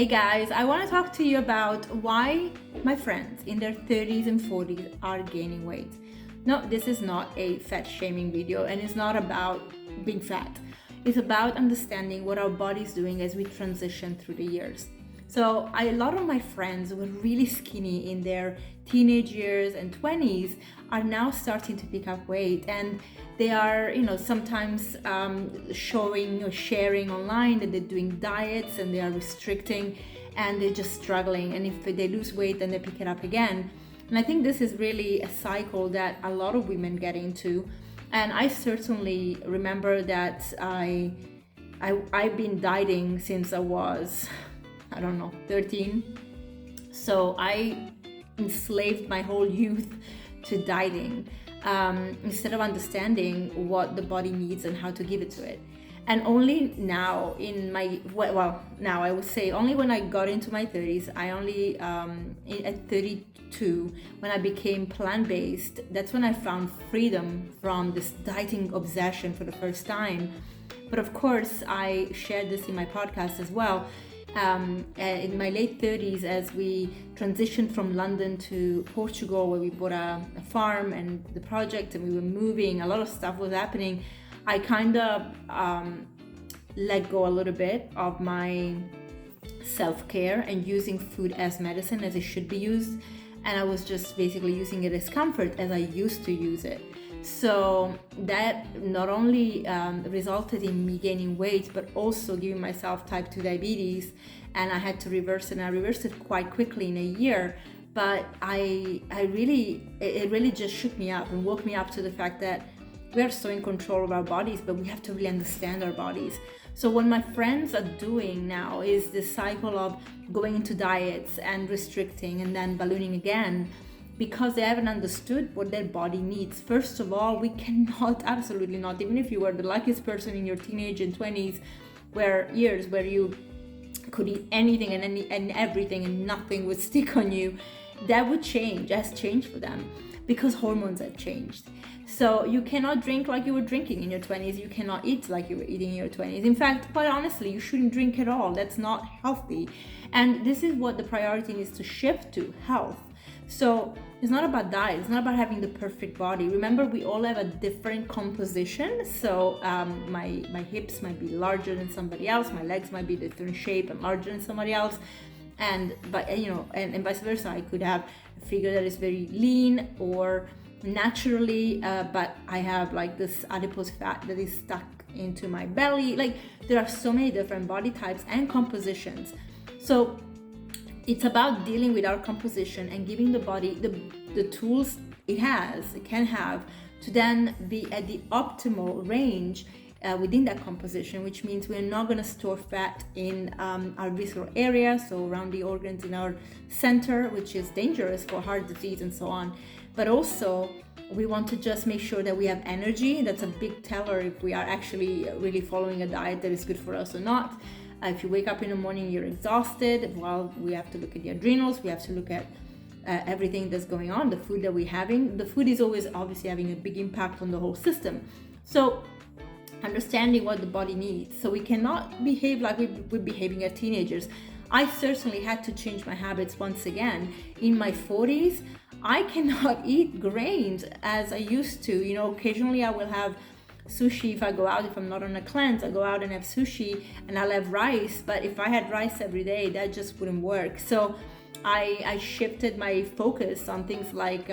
Hey guys, I want to talk to you about why my friends in their 30s and 40s are gaining weight. No, this is not a fat shaming video and it's not about being fat. It's about understanding what our body's doing as we transition through the years. So a lot of my friends who were really skinny in their teenage years and 20s are now starting to pick up weight, and they are, sometimes showing or sharing online that they're doing diets and they are restricting and they're just struggling. And if they lose weight, then they pick it up again. And I think this is really a cycle that a lot of women get into. And I certainly remember that I've been dieting since I was 13. So I enslaved my whole youth to dieting instead of understanding what the body needs and how to give it to it. And only now now I would say only when I got into my 30s, at 32, when I became plant-based, that's when I found freedom from this dieting obsession for the first time. But of course, I shared this in my podcast as well. In my late 30s, as we transitioned from London to Portugal, where we bought a farm and the project, and we were moving, a lot of stuff was happening. I kind of let go a little bit of my self-care and using food as medicine as it should be used. And I was just basically using it as comfort as I used to use it. So that not only resulted in me gaining weight, but also giving myself type 2 diabetes, and I had to reverse it, and I reversed it quite quickly in a year. But it really just shook me up and woke me up to the fact that we are so in control of our bodies, but we have to really understand our bodies. So what my friends are doing now is this cycle of going into diets and restricting and then ballooning again, because they haven't understood what their body needs. First of all, we cannot, absolutely not, even if you were the luckiest person in your teenage and 20s, where you could eat anything and everything and nothing would stick on you, that would change, has changed for them, because hormones have changed. So you cannot drink like you were drinking in your 20s. You cannot eat like you were eating in your 20s. In fact, quite honestly, you shouldn't drink at all. That's not healthy. And this is what the priority needs to shift to, health. So it's not about diet. It's not about having the perfect body. Remember, we all have a different composition. So my hips might be larger than somebody else. My legs might be different shape and larger than somebody else. And vice versa. I could have a figure that is very lean or naturally, but I have like this adipose fat that is stuck into my belly. Like, there are so many different body types and compositions. So it's about dealing with our composition and giving the body the tools it can have to then be at the optimal range within that composition, which means we're not going to store fat in our visceral area, so around the organs in our center, which is dangerous for heart disease and so on. But also, we want to just make sure that we have energy. That's a big teller if we are actually really following a diet that is good for us or not. If you wake up in the morning, you're exhausted, well, we have to look at the adrenals, we have to look at everything that's going on, the food that we're having. The food is always obviously having a big impact on the whole system. So understanding what the body needs. So we cannot behave like we're behaving as teenagers. I certainly had to change my habits once again. In my 40s, I cannot eat grains as I used to. Occasionally I will have sushi if I go out. If I'm not on a cleanse, I go out and have sushi, and I'll have rice. But if I had rice every day, that just wouldn't work. So I shifted my focus on things like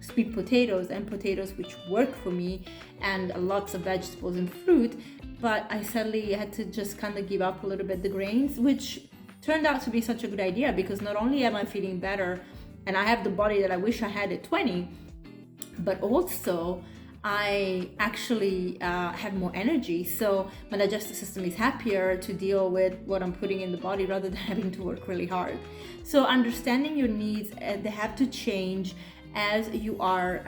sweet potatoes and potatoes, which work for me, and lots of vegetables and fruit. But I suddenly had to just kind of give up a little bit the grains, which turned out to be such a good idea, because not only am I feeling better and I have the body that I wish I had at 20, but also I actually have more energy. So my digestive system is happier to deal with what I'm putting in the body rather than having to work really hard. So understanding your needs, they have to change as you are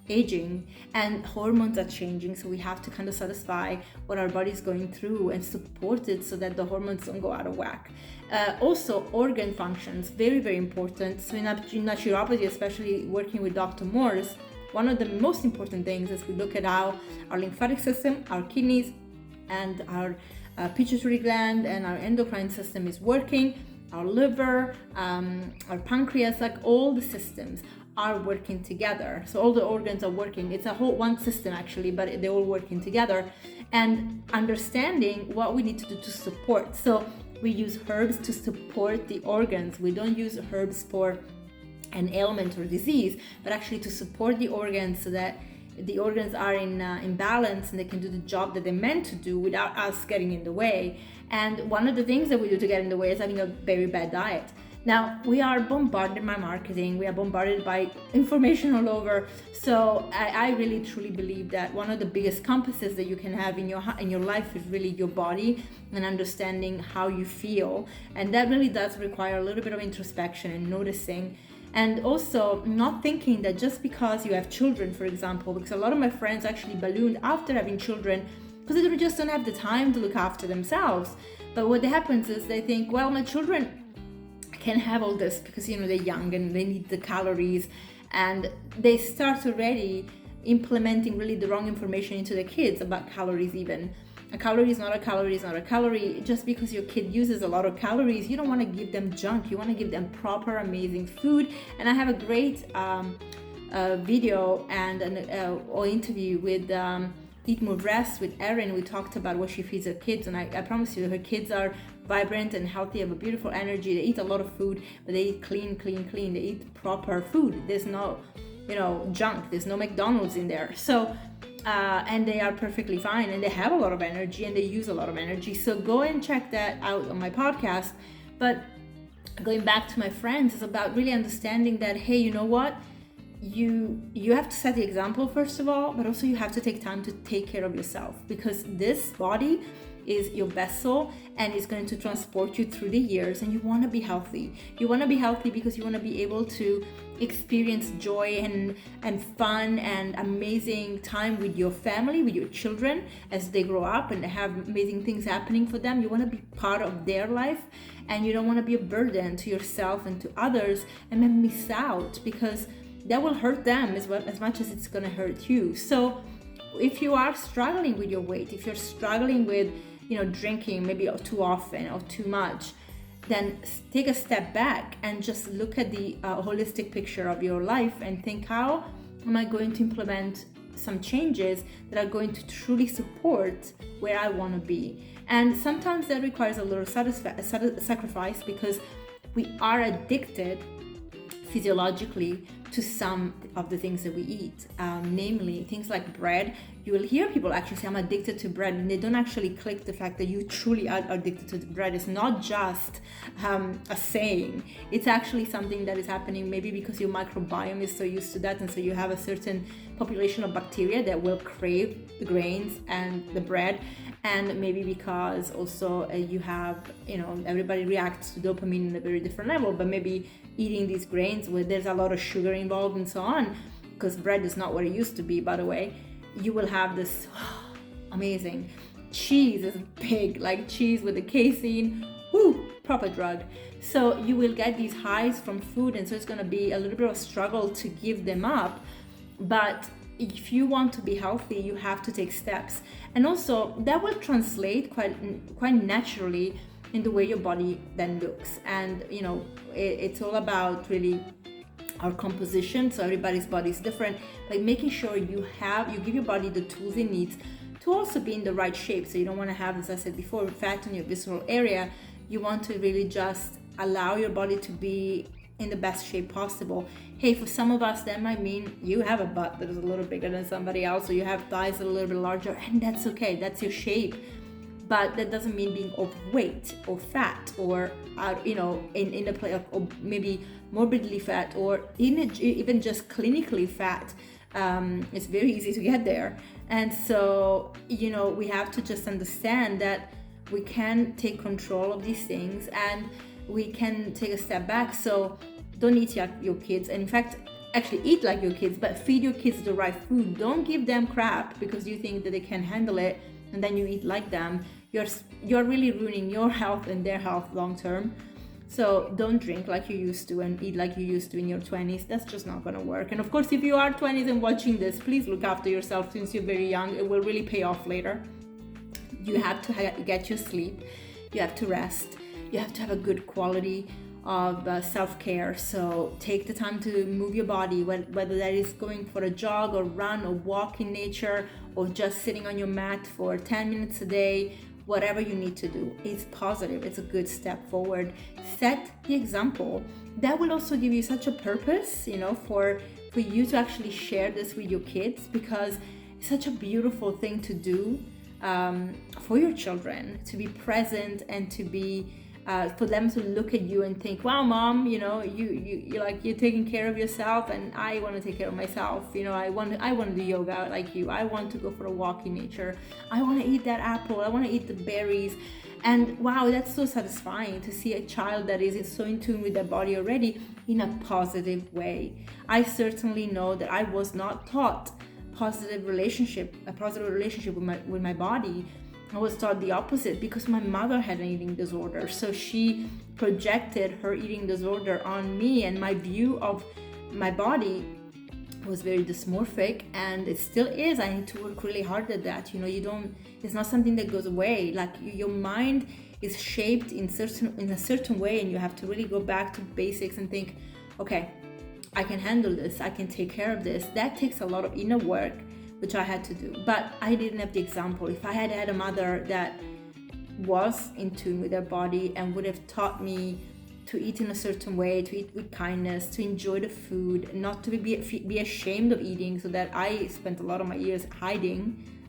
aging, and hormones are changing. So we have to kind of satisfy what our body is going through and support it so that the hormones don't go out of whack. Also, organ functions, very, very important. So in naturopathy, especially working with Dr. Morse, one of the most important things is we look at how our lymphatic system, our kidneys, and our pituitary gland and our endocrine system is working. our liver, our pancreas, like all the systems are working together. So all the organs are working. It's a whole one system actually, but they're all working together, and understanding what we need to do to support. So we use herbs to support the organs. We don't use herbs for an ailment or disease, but actually to support the organs so that the organs are in balance and they can do the job that they're meant to do without us getting in the way. And one of the things that we do to get in the way is having a very bad diet. Now, we are bombarded by marketing, we are bombarded by information all over. So I really truly believe that one of the biggest compasses that you can have in your life is really your body and understanding how you feel. And that really does require a little bit of introspection and noticing. And also not thinking that just because you have children, for example, because a lot of my friends actually ballooned after having children because they just don't have the time to look after themselves. But what happens is they think, well, my children can have all this because they're young and they need the calories, and they start already implementing really the wrong information into the kids about calories. Even a calorie is not a calorie is not a calorie. Just because your kid uses a lot of calories, you don't want to give them junk. You want to give them proper amazing food. And I have a great video and an interview with Eat Move Rest with Erin. We talked about what she feeds her kids, and I promise you her kids are vibrant and healthy, have a beautiful energy. They eat a lot of food, but they eat clean. They eat proper food. There's no junk, there's no McDonald's in there. So and they are perfectly fine, and they have a lot of energy and they use a lot of energy. So go and check that out on my podcast. But going back to my friends, it's about really understanding that, hey, you know what, you have to set the example first of all, but also you have to take time to take care of yourself, because this body is your vessel and is going to transport you through the years, and you want to be healthy. You want to be healthy because you want to be able to experience joy and fun and amazing time with your family, with your children as they grow up and have amazing things happening for them. You want to be part of their life, and you don't want to be a burden to yourself and to others and then miss out, because that will hurt them as much as it's going to hurt you. So if you are struggling with your weight, if you're struggling with drinking maybe too often or too much, then take a step back and just look at the holistic picture of your life and think, how am I going to implement some changes that are going to truly support where I want to be? And sometimes that requires a little sacrifice, because we are addicted physiologically to some of the things that we eat, namely things like bread. You will hear people actually say, I'm addicted to bread, and they don't actually click the fact that you truly are addicted to bread. It's not just a saying. It's actually something that is happening maybe because your microbiome is so used to that, and so you have a certain population of bacteria that will crave the grains and the bread. And maybe because also you have, everybody reacts to dopamine in a very different level, but maybe eating these grains where there's a lot of sugar involved and so on, because bread is not what it used to be, by the way, you will have this amazing cheese. Is big, like cheese with the casein, proper drug. So you will get these highs from food, and so it's going to be a little bit of a struggle to give them up. But if you want to be healthy, you have to take steps, and also that will translate quite naturally in the way your body then looks. And it's all about really our composition. So everybody's body is different, like making sure you give your body the tools it needs to also be in the right shape. So you don't want to have, as I said before, fat in your visceral area. You want to really just allow your body to be in the best shape possible. Hey, for some of us, that might mean you have a butt that is a little bigger than somebody else, or you have thighs that are a little bit larger, and that's okay. That's your shape. But that doesn't mean being overweight or fat, or in a place, or maybe morbidly fat, or even just clinically fat. It's very easy to get there. And so we have to just understand that we can take control of these things, and we can take a step back. So don't eat like your kids. And in fact, actually eat like your kids, but feed your kids the right food. Don't give them crap because you think that they can handle it, and then you eat like them. You're really ruining your health and their health long term. So don't drink like you used to and eat like you used to in your 20s. That's just not going to work. And of course, if you are 20s and watching this, please look after yourself since you're very young. It will really pay off later. You have to get your sleep. You have to rest. you have to have a good quality of self-care. So take the time to move your body, whether that is going for a jog or run or walk in nature, or just sitting on your mat for 10 minutes a day. Whatever you need to do, it's positive, it's a good step forward. Set the example. That will also give you such a purpose, for you to actually share this with your kids, because it's such a beautiful thing to do for your children, to be present and to be for them to look at you and think, wow, mom, you're taking care of yourself, and I want to take care of myself. I want to do yoga like you. I want to go for a walk in nature. I want to eat that apple. I want to eat the berries. And wow, that's so satisfying to see a child that is so in tune with their body already in a positive way. I certainly know that I was not taught a positive relationship with my body. I was taught the opposite because my mother had an eating disorder. So she projected her eating disorder on me, and my view of my body was very dysmorphic, and it still is. I need to work really hard at that. It's not something that goes away. Like, your mind is shaped in a certain way, and you have to really go back to basics and think, okay, I can handle this. I can take care of this. That takes a lot of inner work, which I had to do, but I didn't have the example. If I had had a mother that was in tune with their body and would have taught me to eat in a certain way, to eat with kindness, to enjoy the food, not to be ashamed of eating, so that I spent a lot of my years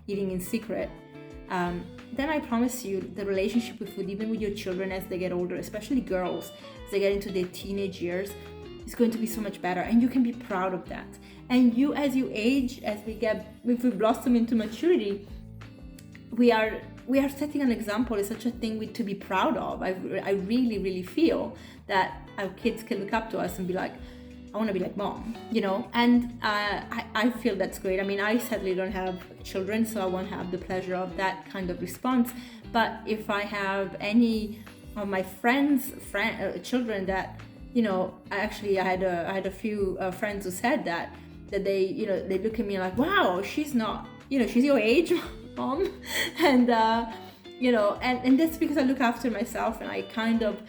eating in secret, then I promise you the relationship with food, even with your children as they get older, especially girls, as they get into their teenage years, is going to be so much better, and you can be proud of that. And you, as you age, if we blossom into maturity, we are setting an example. It's such a thing to be proud of. I really, really feel that our kids can look up to us and be like, I want to be like mom, and I feel that's great. I mean, I sadly don't have children, so I won't have the pleasure of that kind of response. But if I have any of my friends' children that, I had a few friends who said that they look at me like, wow, she's not, she's your age, mom, and and that's because I look after myself, and I kind of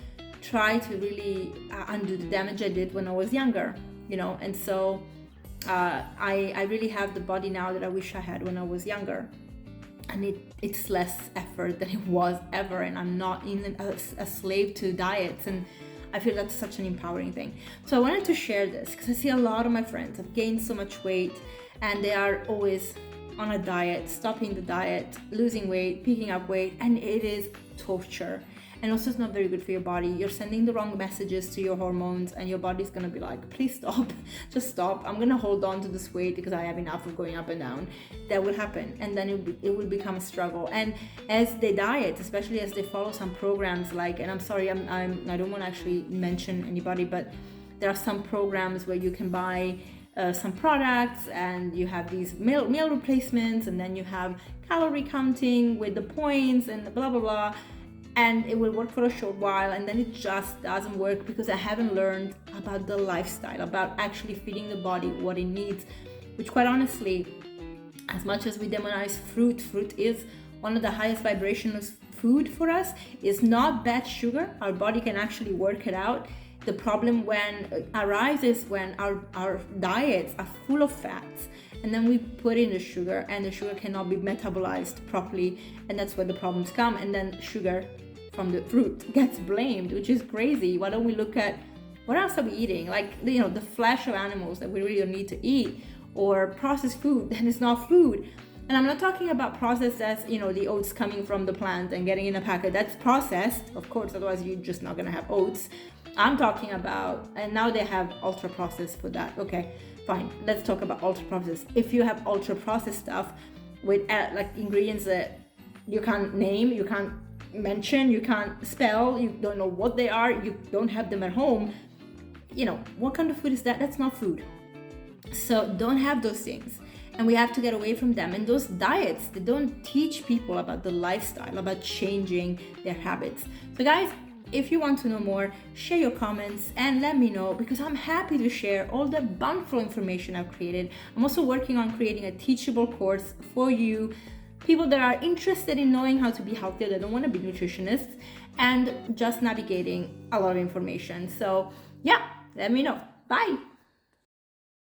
try to really undo the damage I did when I was younger, and so I really have the body now that I wish I had when I was younger, and it's less effort than it was ever, and I'm not a slave to diets, and I feel that's such an empowering thing. So I wanted to share this because I see a lot of my friends have gained so much weight, and they are always on a diet, stopping the diet, losing weight, picking up weight, and it is torture. And also, it's not very good for your body. You're sending the wrong messages to your hormones, and your body's gonna be like, please stop, just stop. I'm gonna hold on to this weight because I have enough of going up and down. That will happen, and then it will become a struggle. And as they diet, especially as they follow some programs like, and I'm sorry, I don't want to actually mention anybody, but there are some programs where you can buy some products, and you have these meal replacements, and then you have calorie counting with the points and blah blah blah. And it will work for a short while, and then it just doesn't work because I haven't learned about the lifestyle, about actually feeding the body what it needs, which, quite honestly, as much as we demonize fruit is one of the highest vibrational food for us. It's not bad sugar. Our body can actually work it out. The problem arises when our diets are full of fats, and then we put in the sugar, and the sugar cannot be metabolized properly, and that's where the problems come. And then sugar from the fruit gets blamed, which is crazy. Why don't we look at what else are we eating? Like, the flesh of animals that we really don't need to eat, or processed food that is not food. And I'm not talking about processed as, the oats coming from the plant and getting in a packet. That's processed, of course, otherwise you're just not gonna have oats. I'm talking about, and now they have ultra processed for that. Okay, fine, let's talk about ultra processed. If you have ultra processed stuff with like ingredients that you can't name, you can't mention, you can't spell, you don't know what they are, you don't have them at home, what kind of food is that? That's not food. So don't have those things, and we have to get away from them. And those diets, they don't teach people about the lifestyle, about changing their habits. So guys, if you want to know more, share your comments and let me know, because I'm happy to share all the bountiful information I've created. I'm also working on creating a teachable course for you people that are interested in knowing how to be healthier. They don't want to be nutritionists, and just navigating a lot of information. So yeah, let me know. Bye.